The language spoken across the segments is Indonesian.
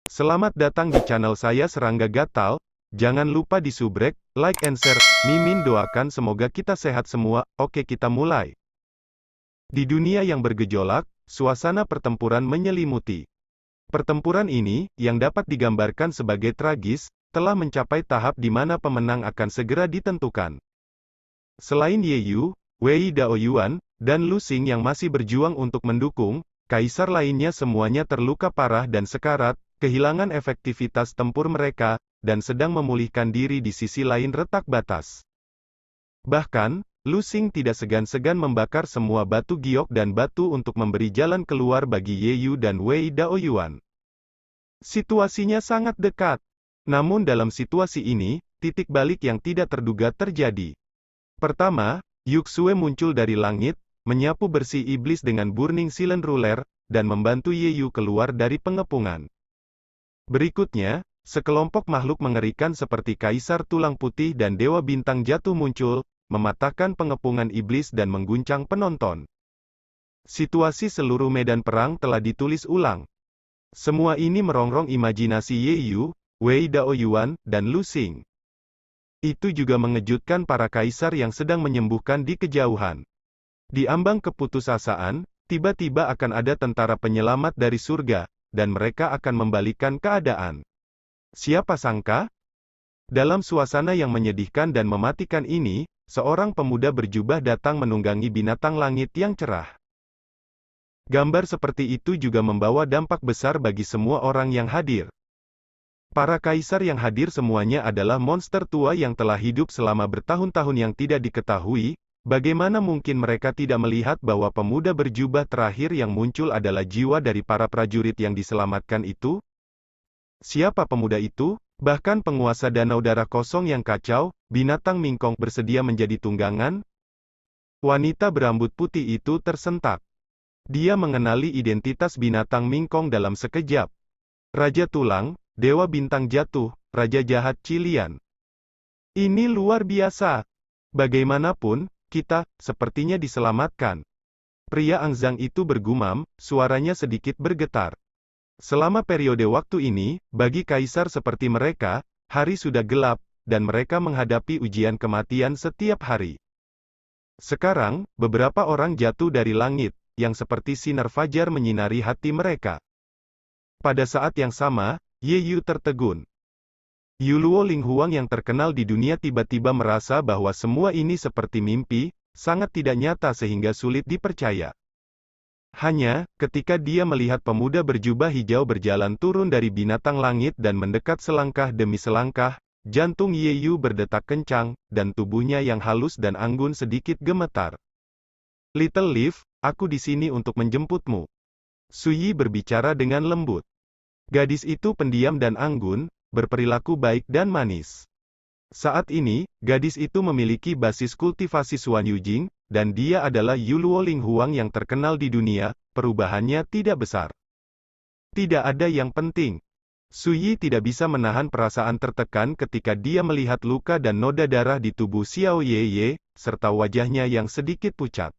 Selamat datang di channel saya Serangga Gatal. Jangan lupa di subrek, like and share. Mimin doakan semoga kita sehat semua. Oke, kita mulai. Di dunia yang bergejolak, suasana pertempuran menyelimuti. Pertempuran ini, yang dapat digambarkan sebagai tragis, telah mencapai tahap di mana pemenang akan segera ditentukan. Selain Ye Yu, Wei Daoyuan, dan Lu Xing yang masih berjuang untuk mendukung, kaisar lainnya semuanya terluka parah dan sekarat, kehilangan efektivitas tempur mereka, dan sedang memulihkan diri di sisi lain retak batas. Bahkan, Lu Xing tidak segan-segan membakar semua batu giok dan batu untuk memberi jalan keluar bagi Ye Yu dan Wei Daoyuan. Situasinya sangat dekat. Namun dalam situasi ini, titik balik yang tidak terduga terjadi. Pertama, Yuxue muncul dari langit, menyapu bersih iblis dengan Burning Silent Ruler, dan membantu Ye Yu keluar dari pengepungan. Berikutnya, sekelompok makhluk mengerikan seperti Kaisar Tulang Putih dan Dewa Bintang jatuh muncul, mematahkan pengepungan iblis dan mengguncang penonton. Situasi seluruh medan perang telah ditulis ulang. Semua ini merongrong imajinasi Ye Yu, Wei Daoyuan, dan Lu Xing. Itu juga mengejutkan para kaisar yang sedang menyembuhkan di kejauhan. Di ambang keputusasaan, tiba-tiba akan ada tentara penyelamat dari surga, dan mereka akan membalikkan keadaan. Siapa sangka? Dalam suasana yang menyedihkan dan mematikan ini, seorang pemuda berjubah datang menunggangi binatang langit yang cerah. Gambar seperti itu juga membawa dampak besar bagi semua orang yang hadir. Para kaisar yang hadir semuanya adalah monster tua yang telah hidup selama bertahun-tahun yang tidak diketahui. Bagaimana mungkin mereka tidak melihat bahwa pemuda berjubah terakhir yang muncul adalah jiwa dari para prajurit yang diselamatkan itu? Siapa pemuda itu? Bahkan penguasa Danau Darah Kosong yang kacau, binatang Mingkong bersedia menjadi tunggangan? Wanita berambut putih itu tersentak. Dia mengenali identitas binatang Mingkong dalam sekejap. Raja Tulang, Dewa Bintang Jatuh, Raja Jahat Cilian. Ini luar biasa. Bagaimanapun, kita, sepertinya diselamatkan. Pria Angzang itu bergumam, suaranya sedikit bergetar. Selama periode waktu ini, bagi kaisar seperti mereka, hari sudah gelap, dan mereka menghadapi ujian kematian setiap hari. Sekarang, beberapa orang jatuh dari langit, yang seperti sinar fajar menyinari hati mereka. Pada saat yang sama, Ye Yu tertegun. Yuluo Linghuang yang terkenal di dunia tiba-tiba merasa bahwa semua ini seperti mimpi, sangat tidak nyata sehingga sulit dipercaya. Hanya, ketika dia melihat pemuda berjubah hijau berjalan turun dari binatang langit dan mendekat selangkah demi selangkah, jantung Ye Yu berdetak kencang, dan tubuhnya yang halus dan anggun sedikit gemetar. Little Leaf, aku di sini untuk menjemputmu. Su Yi berbicara dengan lembut. Gadis itu pendiam dan anggun, berperilaku baik dan manis. Saat ini, gadis itu memiliki basis kultivasi Xuan Yujing, dan dia adalah Yuluo Linghuang yang terkenal di dunia. Perubahannya tidak besar. Tidak ada yang penting. Su Yi tidak bisa menahan perasaan tertekan ketika dia melihat luka dan noda darah di tubuh Xiao Ye, serta wajahnya yang sedikit pucat.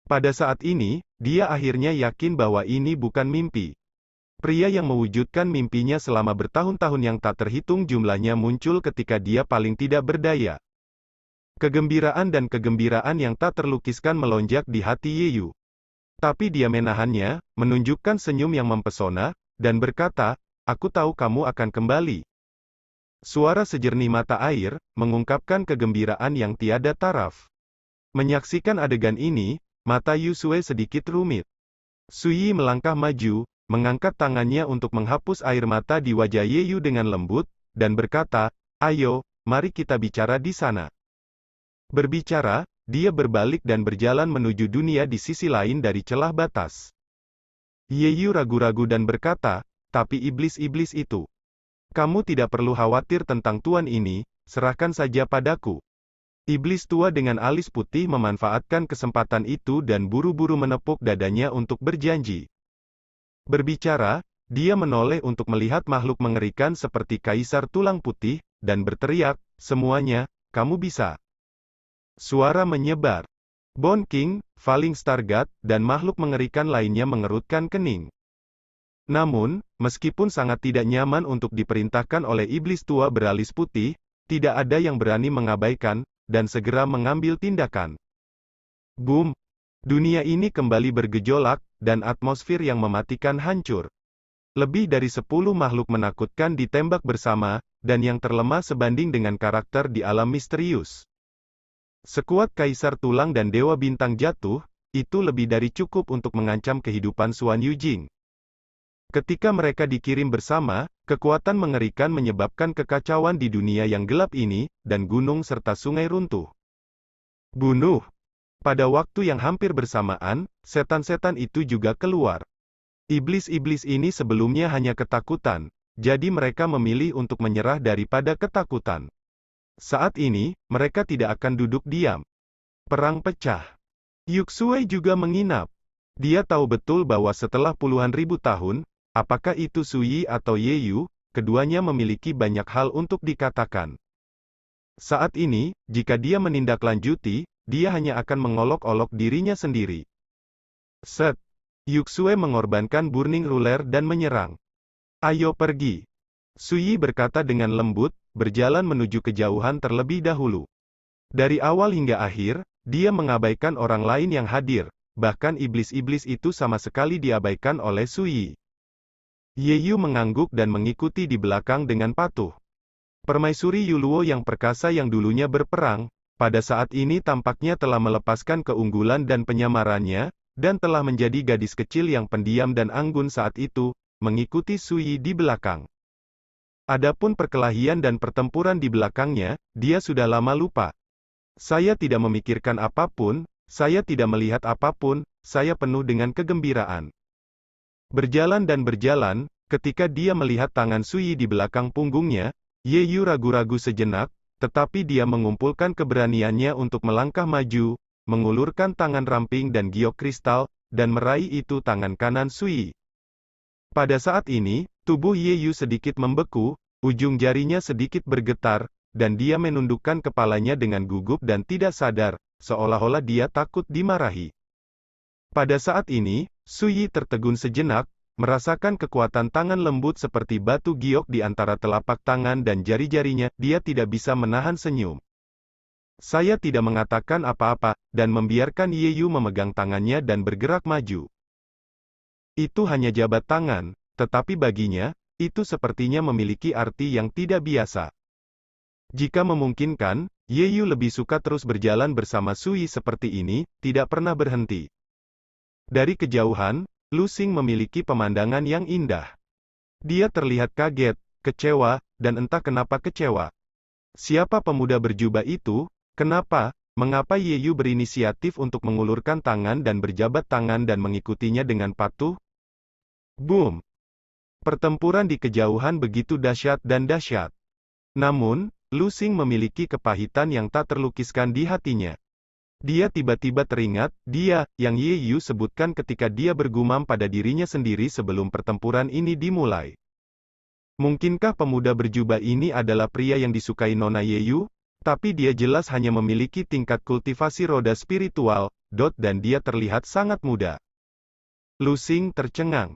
Pada saat ini, dia akhirnya yakin bahwa ini bukan mimpi. Pria yang mewujudkan mimpinya selama bertahun-tahun yang tak terhitung jumlahnya muncul ketika dia paling tidak berdaya. Kegembiraan dan kegembiraan yang tak terlukiskan melonjak di hati Ye Yu. Tapi dia menahannya, menunjukkan senyum yang mempesona, dan berkata, "Aku tahu kamu akan kembali." Suara sejernih mata air, mengungkapkan kegembiraan yang tiada taraf. Menyaksikan adegan ini, mata Yusue sedikit rumit. Su Yi melangkah maju, mengangkat tangannya untuk menghapus air mata di wajah Ye Yu dengan lembut, dan berkata, "Ayo, mari kita bicara di sana." Berbicara, dia berbalik dan berjalan menuju dunia di sisi lain dari celah batas. Ye Yu ragu-ragu dan berkata, "Tapi iblis-iblis itu. Kamu tidak perlu khawatir tentang tuan ini, serahkan saja padaku." Iblis tua dengan alis putih memanfaatkan kesempatan itu dan buru-buru menepuk dadanya untuk berjanji. Berbicara, dia menoleh untuk melihat makhluk mengerikan seperti Kaisar Tulang Putih, dan berteriak, "Semuanya, kamu bisa." Suara menyebar. Bone King, Falling Star God, dan makhluk mengerikan lainnya mengerutkan kening. Namun, meskipun sangat tidak nyaman untuk diperintahkan oleh iblis tua beralis putih, tidak ada yang berani mengabaikan, dan segera mengambil tindakan. Boom! Dunia ini kembali bergejolak, dan atmosfer yang mematikan hancur. Lebih dari 10 makhluk menakutkan ditembak bersama, dan yang terlemah sebanding dengan karakter di alam misterius. Sekuat Kaisar Tulang dan Dewa Bintang jatuh, itu lebih dari cukup untuk mengancam kehidupan Xuan Yujing. Ketika mereka dikirim bersama, kekuatan mengerikan menyebabkan kekacauan di dunia yang gelap ini, dan gunung serta sungai runtuh. Bunuh! Pada waktu yang hampir bersamaan, setan-setan itu juga keluar. Iblis-iblis ini sebelumnya hanya ketakutan, jadi mereka memilih untuk menyerah daripada ketakutan. Saat ini, mereka tidak akan duduk diam. Perang pecah. Yuxue juga menginap. Dia tahu betul bahwa setelah puluhan ribu tahun, apakah itu Suyi atau Yeyu, keduanya memiliki banyak hal untuk dikatakan. Saat ini, jika dia menindaklanjuti, dia hanya akan mengolok-olok dirinya sendiri. Set. Yuxue mengorbankan Burning Ruler dan menyerang. Ayo pergi. Suyi berkata dengan lembut, berjalan menuju kejauhan terlebih dahulu. Dari awal hingga akhir, dia mengabaikan orang lain yang hadir, bahkan iblis-iblis itu sama sekali diabaikan oleh Suyi. Yeyu mengangguk dan mengikuti di belakang dengan patuh. Permaisuri Yuluo yang perkasa yang dulunya berperang, pada saat ini tampaknya telah melepaskan keunggulan dan penyamarannya, dan telah menjadi gadis kecil yang pendiam dan anggun saat itu, mengikuti Suyi di belakang. Adapun perkelahian dan pertempuran di belakangnya, dia sudah lama lupa. Saya tidak memikirkan apapun, saya tidak melihat apapun, saya penuh dengan kegembiraan. Berjalan dan berjalan, ketika dia melihat tangan Suyi di belakang punggungnya, Yeyu ragu-ragu sejenak, tetapi dia mengumpulkan keberaniannya untuk melangkah maju, mengulurkan tangan ramping dan giok kristal, dan meraih itu tangan kanan Suyi. Pada saat ini, tubuh Yeyu sedikit membeku, ujung jarinya sedikit bergetar, dan dia menundukkan kepalanya dengan gugup dan tidak sadar, seolah-olah dia takut dimarahi. Pada saat ini, Suyi tertegun sejenak, merasakan kekuatan tangan lembut seperti batu giok di antara telapak tangan dan jari-jarinya, dia tidak bisa menahan senyum. Saya tidak mengatakan apa-apa, dan membiarkan Yeyu memegang tangannya dan bergerak maju. Itu hanya jabat tangan, tetapi baginya, itu sepertinya memiliki arti yang tidak biasa. Jika memungkinkan, Yeyu lebih suka terus berjalan bersama Suyi seperti ini, tidak pernah berhenti. Dari kejauhan, Lu Xing memiliki pemandangan yang indah. Dia terlihat kaget, kecewa, dan entah kenapa kecewa. Siapa pemuda berjubah itu? Mengapa Yeyu berinisiatif untuk mengulurkan tangan dan berjabat tangan dan mengikutinya dengan patuh? Boom! Pertempuran di kejauhan begitu dahsyat dan dahsyat. Namun, Lu Xing memiliki kepahitan yang tak terlukiskan di hatinya. Dia tiba-tiba teringat, dia, yang Yeyu sebutkan ketika dia bergumam pada dirinya sendiri sebelum pertempuran ini dimulai. Mungkinkah pemuda berjubah ini adalah pria yang disukai Nona Yeyu? Tapi dia jelas hanya memiliki tingkat kultivasi roda spiritual, dan dia terlihat sangat muda. Lu Xing tercengang.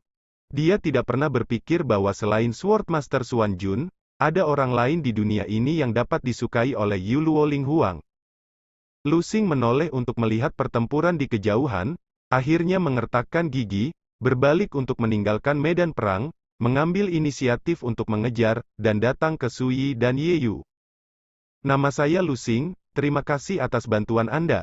Dia tidak pernah berpikir bahwa selain Swordmaster Xuan Jun, ada orang lain di dunia ini yang dapat disukai oleh Yuluo Linghuang. Lu Xing menoleh untuk melihat pertempuran di kejauhan, akhirnya mengertakkan gigi, berbalik untuk meninggalkan medan perang, mengambil inisiatif untuk mengejar, dan datang ke Suyi dan Yeyu. Nama saya Lu Xing, terima kasih atas bantuan Anda.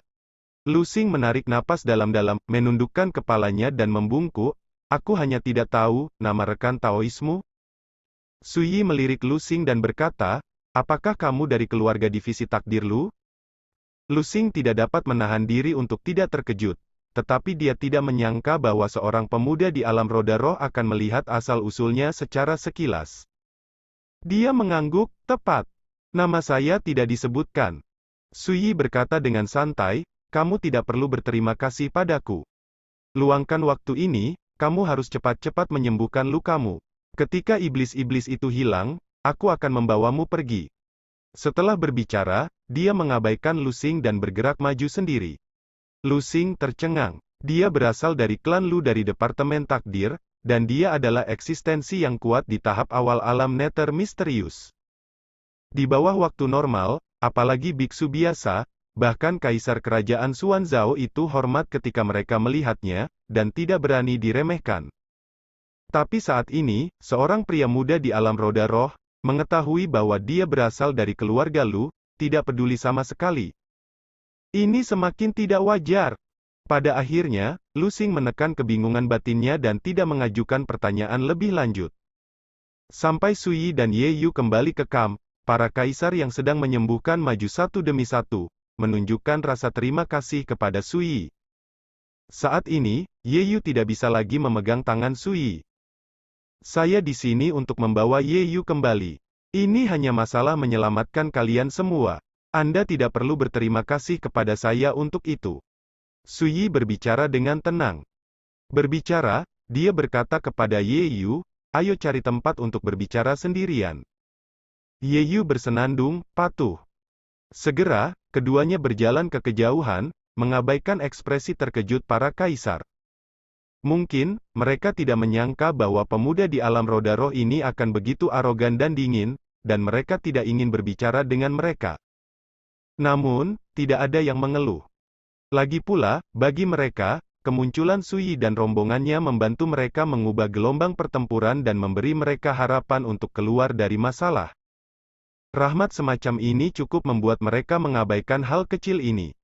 Lu Xing menarik napas dalam-dalam, menundukkan kepalanya dan membungkuk, aku hanya tidak tahu, nama rekan Taoismu? Suyi melirik Lu Xing dan berkata, apakah kamu dari keluarga divisi takdir Lu? Lu Xing tidak dapat menahan diri untuk tidak terkejut, tetapi dia tidak menyangka bahwa seorang pemuda di alam roda roh akan melihat asal-usulnya secara sekilas. Dia mengangguk, tepat. Nama saya tidak disebutkan. Suyi berkata dengan santai, kamu tidak perlu berterima kasih padaku. Luangkan waktu ini, kamu harus cepat-cepat menyembuhkan lukamu. Ketika iblis-iblis itu hilang, aku akan membawamu pergi. Setelah berbicara, dia mengabaikan Lu Xing dan bergerak maju sendiri. Lu Xing tercengang. Dia berasal dari klan Lu dari Departemen Takdir, dan dia adalah eksistensi yang kuat di tahap awal alam nether misterius. Di bawah waktu normal, apalagi biksu biasa, bahkan kaisar kerajaan Xuanzhao itu hormat ketika mereka melihatnya, dan tidak berani diremehkan. Tapi saat ini, seorang pria muda di alam roda roh, mengetahui bahwa dia berasal dari keluarga Lu, tidak peduli sama sekali. Ini semakin tidak wajar. Pada akhirnya, Lu Xing menekan kebingungan batinnya dan tidak mengajukan pertanyaan lebih lanjut. Sampai Sui dan Ye Yu kembali ke kamp, para kaisar yang sedang menyembuhkan maju satu demi satu, menunjukkan rasa terima kasih kepada Sui. Saat ini, Ye Yu tidak bisa lagi memegang tangan Sui. Saya di sini untuk membawa Ye Yu kembali. Ini hanya masalah menyelamatkan kalian semua. Anda tidak perlu berterima kasih kepada saya untuk itu. Sui berbicara dengan tenang. Berbicara, dia berkata kepada Ye Yu, ayo cari tempat untuk berbicara sendirian. Ye Yu bersenandung, patuh. Segera, keduanya berjalan ke kejauhan, mengabaikan ekspresi terkejut para kaisar. Mungkin, mereka tidak menyangka bahwa pemuda di alam roda roh ini akan begitu arogan dan dingin, dan mereka tidak ingin berbicara dengan mereka. Namun, tidak ada yang mengeluh. Lagi pula, bagi mereka, kemunculan Sui dan rombongannya membantu mereka mengubah gelombang pertempuran dan memberi mereka harapan untuk keluar dari masalah. Rahmat semacam ini cukup membuat mereka mengabaikan hal kecil ini.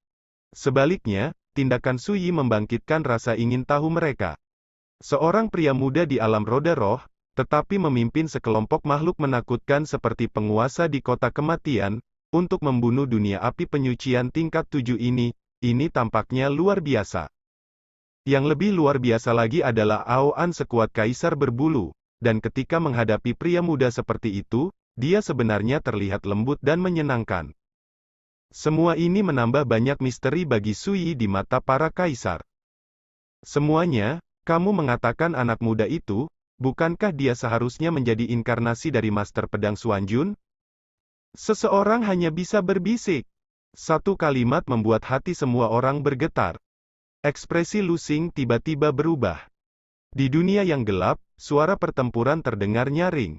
Sebaliknya, tindakan Sui membangkitkan rasa ingin tahu mereka. Seorang pria muda di alam roda roh, tetapi memimpin sekelompok makhluk menakutkan seperti penguasa di kota kematian, untuk membunuh dunia api penyucian tingkat 7 ini tampaknya luar biasa. Yang lebih luar biasa lagi adalah Aoan sekuat kaisar berbulu, dan ketika menghadapi pria muda seperti itu, dia sebenarnya terlihat lembut dan menyenangkan. Semua ini menambah banyak misteri bagi Sui di mata para kaisar. Semuanya, kamu mengatakan anak muda itu, bukankah dia seharusnya menjadi inkarnasi dari Master Pedang Xuanjun? Seseorang hanya bisa berbisik. Satu kalimat membuat hati semua orang bergetar. Ekspresi Lu Xing tiba-tiba berubah. Di dunia yang gelap, suara pertempuran terdengar nyaring.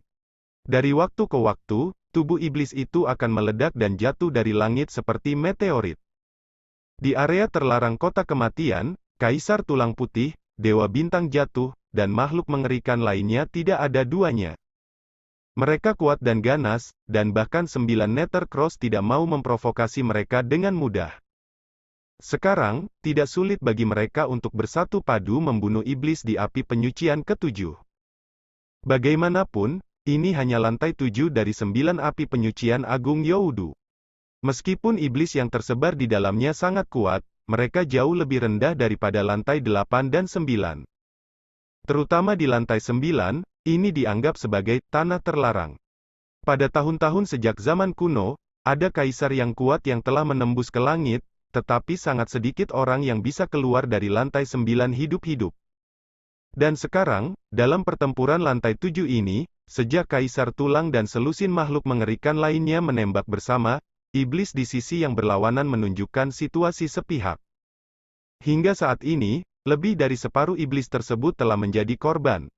Dari waktu ke waktu, tubuh iblis itu akan meledak dan jatuh dari langit seperti meteorit. Di area terlarang kota kematian, Kaisar Tulang Putih, Dewa Bintang jatuh, dan makhluk mengerikan lainnya tidak ada duanya. Mereka kuat dan ganas, dan bahkan 9 Nether Cross tidak mau memprovokasi mereka dengan mudah. Sekarang, tidak sulit bagi mereka untuk bersatu padu membunuh iblis di api penyucian ke-7. Bagaimanapun, ini hanya lantai 7 dari 9 api penyucian agung Youdu. Meskipun iblis yang tersebar di dalamnya sangat kuat, mereka jauh lebih rendah daripada lantai 8 dan 9. Terutama di lantai 9, ini dianggap sebagai tanah terlarang. Pada tahun-tahun sejak zaman kuno, ada kaisar yang kuat yang telah menembus ke langit, tetapi sangat sedikit orang yang bisa keluar dari lantai 9 hidup-hidup. Dan sekarang, dalam pertempuran lantai 7 ini, sejak Kaisar Tulang dan selusin makhluk mengerikan lainnya menembak bersama, iblis di sisi yang berlawanan menunjukkan situasi sepihak. Hingga saat ini, lebih dari separuh iblis tersebut telah menjadi korban.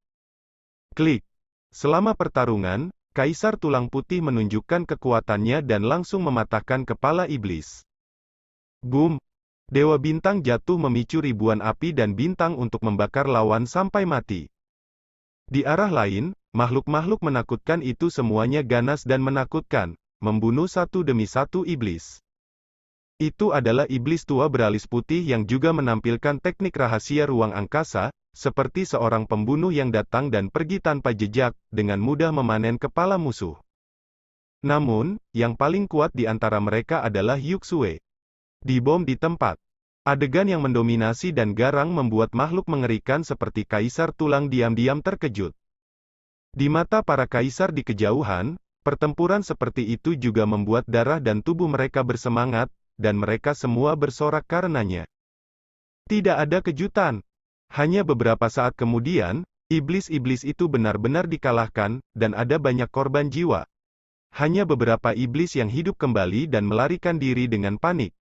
Klik. Selama pertarungan, Kaisar Tulang Putih menunjukkan kekuatannya dan langsung mematahkan kepala iblis. Boom! Dewa Bintang jatuh memicu ribuan api dan bintang untuk membakar lawan sampai mati. Di arah lain, makhluk-makhluk menakutkan itu semuanya ganas dan menakutkan, membunuh satu demi satu iblis. Itu adalah iblis tua beralis putih yang juga menampilkan teknik rahasia ruang angkasa, seperti seorang pembunuh yang datang dan pergi tanpa jejak, dengan mudah memanen kepala musuh. Namun, yang paling kuat di antara mereka adalah Yuxue. Dibom di tempat. Adegan yang mendominasi dan garang membuat makhluk mengerikan seperti Kaisar Tulang diam-diam terkejut. Di mata para kaisar di kejauhan, pertempuran seperti itu juga membuat darah dan tubuh mereka bersemangat, dan mereka semua bersorak karenanya. Tidak ada kejutan. Hanya beberapa saat kemudian, iblis-iblis itu benar-benar dikalahkan, dan ada banyak korban jiwa. Hanya beberapa iblis yang hidup kembali dan melarikan diri dengan panik.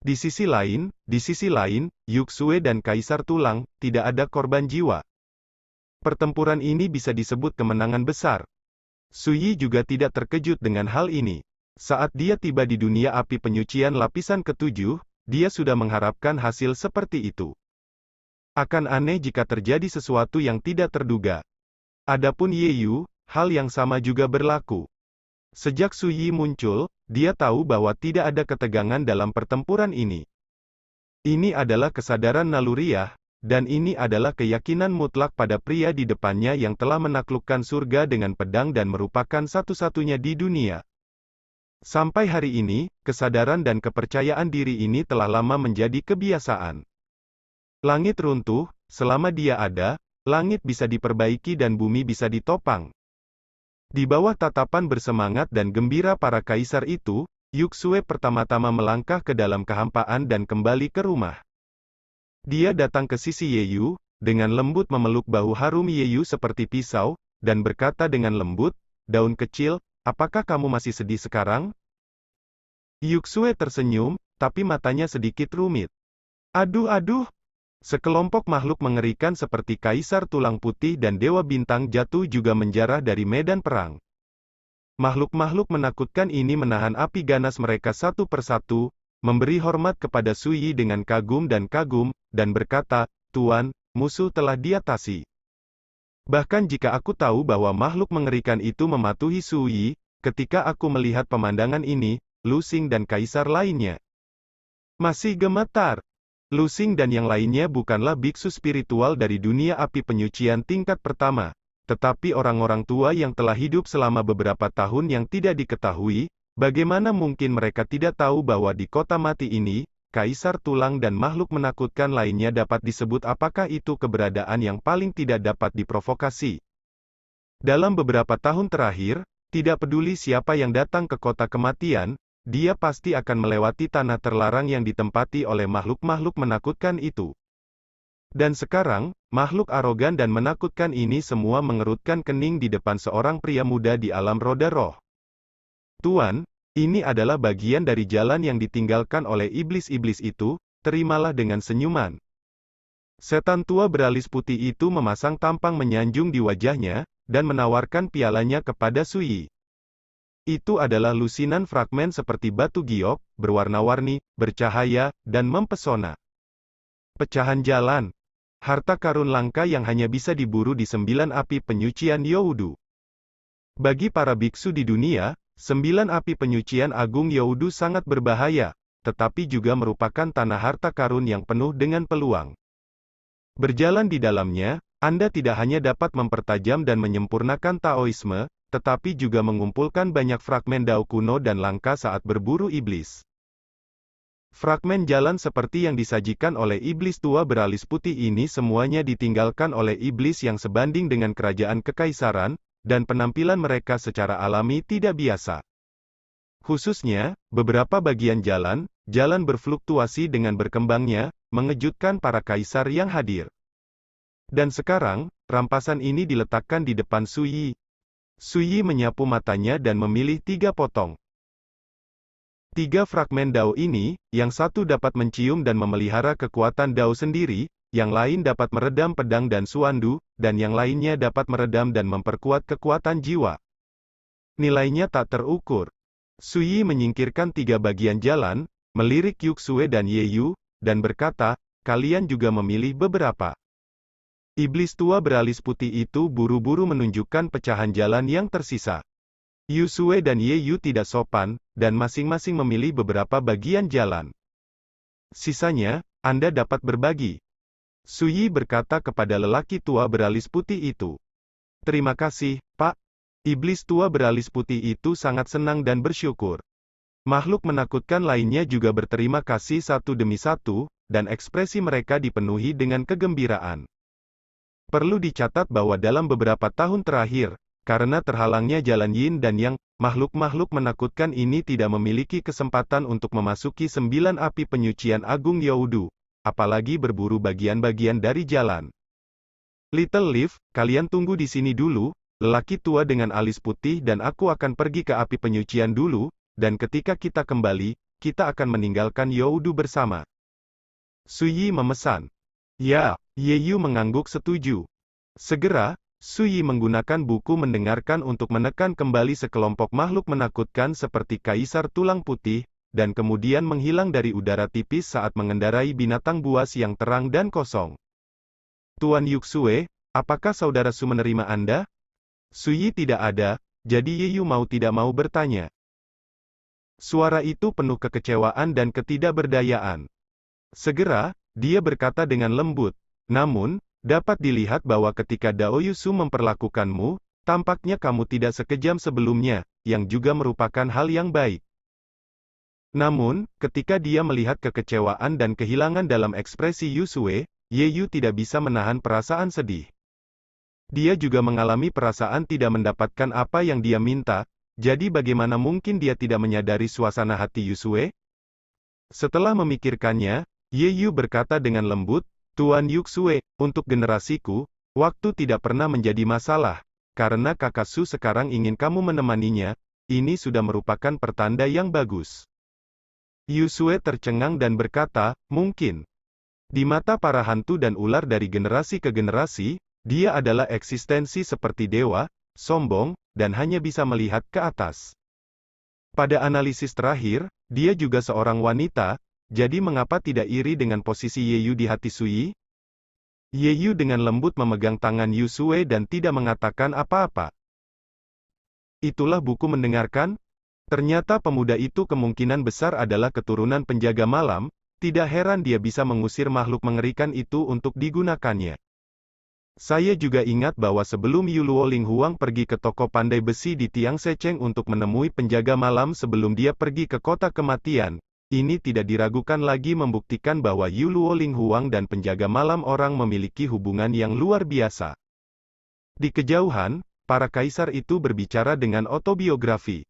Di sisi lain, Yuxue dan Kaisar Tulang, tidak ada korban jiwa. Pertempuran ini bisa disebut kemenangan besar. Suyi juga tidak terkejut dengan hal ini. Saat dia tiba di dunia api penyucian lapisan ketujuh, dia sudah mengharapkan hasil seperti itu. Akan aneh jika terjadi sesuatu yang tidak terduga. Adapun Ye Yu, hal yang sama juga berlaku. Sejak Suyi muncul, dia tahu bahwa tidak ada ketegangan dalam pertempuran ini. Ini adalah kesadaran naluriah, dan ini adalah keyakinan mutlak pada pria di depannya yang telah menaklukkan surga dengan pedang dan merupakan satu-satunya di dunia. Sampai hari ini, kesadaran dan kepercayaan diri ini telah lama menjadi kebiasaan. Langit runtuh, selama dia ada, langit bisa diperbaiki dan bumi bisa ditopang. Di bawah tatapan bersemangat dan gembira para kaisar itu, Yuxue pertama-tama melangkah ke dalam kehampaan dan kembali ke rumah. Dia datang ke sisi Ye Yu, dengan lembut memeluk bahu harum Ye Yu seperti pisau, dan berkata dengan lembut, "Daun kecil, apakah kamu masih sedih sekarang?" Yuxue tersenyum, tapi matanya sedikit rumit. Aduh. Sekelompok makhluk mengerikan seperti Kaisar Tulang Putih dan Dewa Bintang Jatuh juga menjarah dari medan perang. Makhluk-makhluk menakutkan ini menahan api ganas mereka satu persatu, memberi hormat kepada Suyi dengan kagum, dan berkata, "Tuan, musuh telah diatasi." Bahkan jika aku tahu bahwa makhluk mengerikan itu mematuhi Suyi, ketika aku melihat pemandangan ini, Lu Xing dan kaisar lainnya masih gemetar. Lu Xing dan yang lainnya bukanlah biksu spiritual dari dunia api penyucian tingkat pertama, tetapi orang-orang tua yang telah hidup selama beberapa tahun yang tidak diketahui, bagaimana mungkin mereka tidak tahu bahwa di kota mati ini, Kaisar Tulang dan makhluk menakutkan lainnya dapat disebut apakah itu keberadaan yang paling tidak dapat diprovokasi. Dalam beberapa tahun terakhir, tidak peduli siapa yang datang ke kota kematian, dia pasti akan melewati tanah terlarang yang ditempati oleh makhluk-makhluk menakutkan itu. Dan sekarang, makhluk arogan dan menakutkan ini semua mengerutkan kening di depan seorang pria muda di alam roda roh. Tuan, ini adalah bagian dari jalan yang ditinggalkan oleh iblis-iblis itu, terimalah dengan senyuman. Setan tua beralis putih itu memasang tampang menyanjung di wajahnya, dan menawarkan pialanya kepada Suyi. Itu adalah lusinan fragmen seperti batu giok, berwarna-warni, bercahaya, dan mempesona. Pecahan jalan. Harta karun langka yang hanya bisa diburu di 9 api penyucian Youdu. Bagi para biksu di dunia, 9 api penyucian agung Youdu sangat berbahaya, tetapi juga merupakan tanah harta karun yang penuh dengan peluang. Berjalan di dalamnya, Anda tidak hanya dapat mempertajam dan menyempurnakan Taoisme, tetapi juga mengumpulkan banyak fragmen Dao kuno dan langka saat berburu iblis. Fragmen jalan seperti yang disajikan oleh iblis tua beralis putih ini semuanya ditinggalkan oleh iblis yang sebanding dengan kerajaan kekaisaran, dan penampilan mereka secara alami tidak biasa. Khususnya, beberapa bagian jalan berfluktuasi dengan berkembangnya, mengejutkan para kaisar yang hadir. Dan sekarang, rampasan ini diletakkan di depan Suyi. Suyi menyapu matanya dan memilih 3 potong. 3 fragmen Dao ini, yang satu dapat mencium dan memelihara kekuatan Dao sendiri, yang lain dapat meredam pedang dan suandu, dan yang lainnya dapat meredam dan memperkuat kekuatan jiwa. Nilainya tak terukur. Suyi menyingkirkan 3 bagian jalan, melirik Yuxue dan Ye Yu, dan berkata, "Kalian juga memilih beberapa." Iblis tua beralis putih itu buru-buru menunjukkan pecahan jalan yang tersisa. Yuxue dan Ye Yu tidak sopan, dan masing-masing memilih beberapa bagian jalan. Sisanya, Anda dapat berbagi. Suyi berkata kepada lelaki tua beralis putih itu. "Terima kasih, Pak." Iblis tua beralis putih itu sangat senang dan bersyukur. Makhluk menakutkan lainnya juga berterima kasih satu demi satu, dan ekspresi mereka dipenuhi dengan kegembiraan. Perlu dicatat bahwa dalam beberapa tahun terakhir, karena terhalangnya jalan yin dan yang, makhluk-makhluk menakutkan ini tidak memiliki kesempatan untuk memasuki 9 api penyucian agung Youdu, apalagi berburu bagian-bagian dari jalan. Little Leaf, kalian tunggu di sini dulu, lelaki tua dengan alis putih dan aku akan pergi ke api penyucian dulu, dan ketika kita kembali, kita akan meninggalkan Youdu bersama. Suyi memesan. Ya, Ye Yu mengangguk setuju. Segera, Suyi menggunakan buku mendengarkan untuk menekan kembali sekelompok makhluk menakutkan seperti kaisar tulang putih, dan kemudian menghilang dari udara tipis saat mengendarai binatang buas yang terang dan kosong. Tuan Yuxue, apakah saudara Su menerima Anda? Suyi tidak ada, jadi Yeyu mau tidak mau bertanya. Suara itu penuh kekecewaan dan ketidakberdayaan. Segera, dia berkata dengan lembut, namun, dapat dilihat bahwa ketika Dao Yusu memperlakukanmu, tampaknya kamu tidak sekejam sebelumnya, yang juga merupakan hal yang baik. Namun, ketika dia melihat kekecewaan dan kehilangan dalam ekspresi Yusue, Yeyu tidak bisa menahan perasaan sedih. Dia juga mengalami perasaan tidak mendapatkan apa yang dia minta, jadi bagaimana mungkin dia tidak menyadari suasana hati Yusue? Setelah memikirkannya, Yeyu berkata dengan lembut, Tuan Yuxue, untuk generasiku, waktu tidak pernah menjadi masalah, karena kakak Su sekarang ingin kamu menemaninya, ini sudah merupakan pertanda yang bagus. Yusue tercengang dan berkata, mungkin. Di mata para hantu dan ular dari generasi ke generasi, dia adalah eksistensi seperti dewa, sombong, dan hanya bisa melihat ke atas. Pada analisis terakhir, dia juga seorang wanita, jadi mengapa tidak iri dengan posisi Yeyu di hati Suyi? Yeyu dengan lembut memegang tangan Yusue dan tidak mengatakan apa-apa. Itulah buku mendengarkan? Ternyata pemuda itu kemungkinan besar adalah keturunan penjaga malam, tidak heran dia bisa mengusir makhluk mengerikan itu untuk digunakannya. Saya juga ingat bahwa sebelum Yuluo Linghuang pergi ke toko pandai besi di Tiang Seceng untuk menemui penjaga malam sebelum dia pergi ke kota kematian, ini tidak diragukan lagi membuktikan bahwa Yuluo Linghuang dan penjaga malam orang memiliki hubungan yang luar biasa. Di kejauhan, para kaisar itu berbicara dengan otobiografi.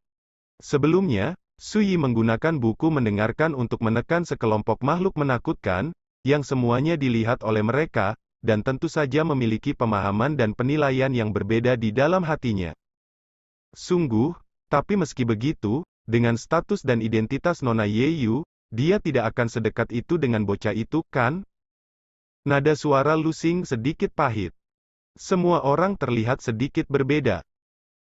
Sebelumnya, Suyi menggunakan buku mendengarkan untuk menekan sekelompok makhluk menakutkan, yang semuanya dilihat oleh mereka, dan tentu saja memiliki pemahaman dan penilaian yang berbeda di dalam hatinya. Sungguh, tapi meski begitu, dengan status dan identitas Nona Yeyu, dia tidak akan sedekat itu dengan bocah itu, kan? Nada suara Lusing sedikit pahit. Semua orang terlihat sedikit berbeda.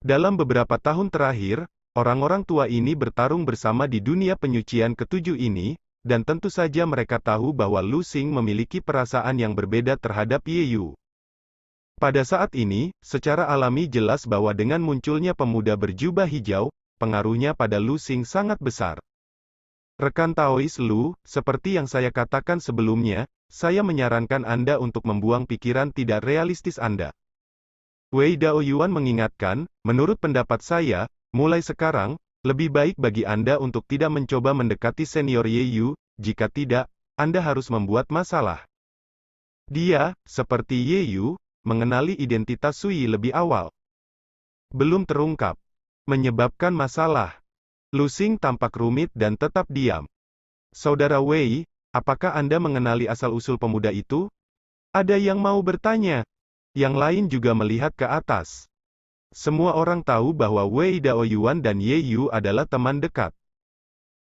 Dalam beberapa tahun terakhir, orang-orang tua ini bertarung bersama di dunia penyucian ketujuh ini, dan tentu saja mereka tahu bahwa Lusing memiliki perasaan yang berbeda terhadap Yeyu. Pada saat ini, secara alami jelas bahwa dengan munculnya pemuda berjubah hijau, pengaruhnya pada Lusing sangat besar. Rekan Taois Lu, seperti yang saya katakan sebelumnya, saya menyarankan Anda untuk membuang pikiran tidak realistis Anda. Wei Daoyuan mengingatkan, menurut pendapat saya, mulai sekarang, lebih baik bagi Anda untuk tidak mencoba mendekati senior Yeyu, jika tidak, Anda harus membuat masalah. Dia, seperti Yeyu, mengenali identitas Suyi lebih awal. Belum terungkap. Menyebabkan masalah. Lusing tampak rumit dan tetap diam. Saudara Wei, apakah Anda mengenali asal-usul pemuda itu? Ada yang mau bertanya. Yang lain juga melihat ke atas. Semua orang tahu bahwa Wei Daoyuan dan Yeyu adalah teman dekat.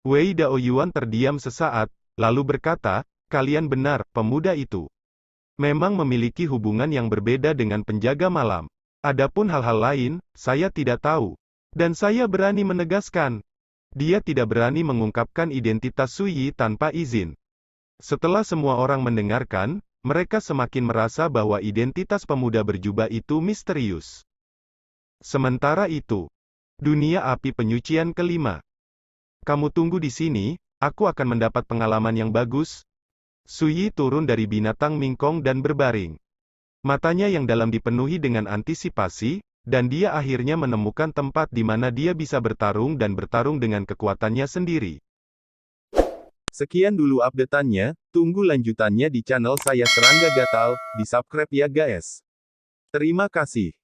Wei Daoyuan terdiam sesaat, lalu berkata, kalian benar, pemuda itu memang memiliki hubungan yang berbeda dengan penjaga malam. Adapun hal-hal lain, saya tidak tahu. Dan saya berani menegaskan, dia tidak berani mengungkapkan identitas Suyi tanpa izin. Setelah semua orang mendengarkan, mereka semakin merasa bahwa identitas pemuda berjubah itu misterius. Sementara itu, dunia api penyucian kelima. Kamu tunggu di sini, aku akan mendapat pengalaman yang bagus. Suyi turun dari binatang Mingkong dan berbaring. Matanya yang dalam dipenuhi dengan antisipasi, dan dia akhirnya menemukan tempat di mana dia bisa bertarung dan bertarung dengan kekuatannya sendiri. Sekian dulu update-annya, tunggu lanjutannya di channel saya Serangga Gatal, di subscribe ya guys. Terima kasih.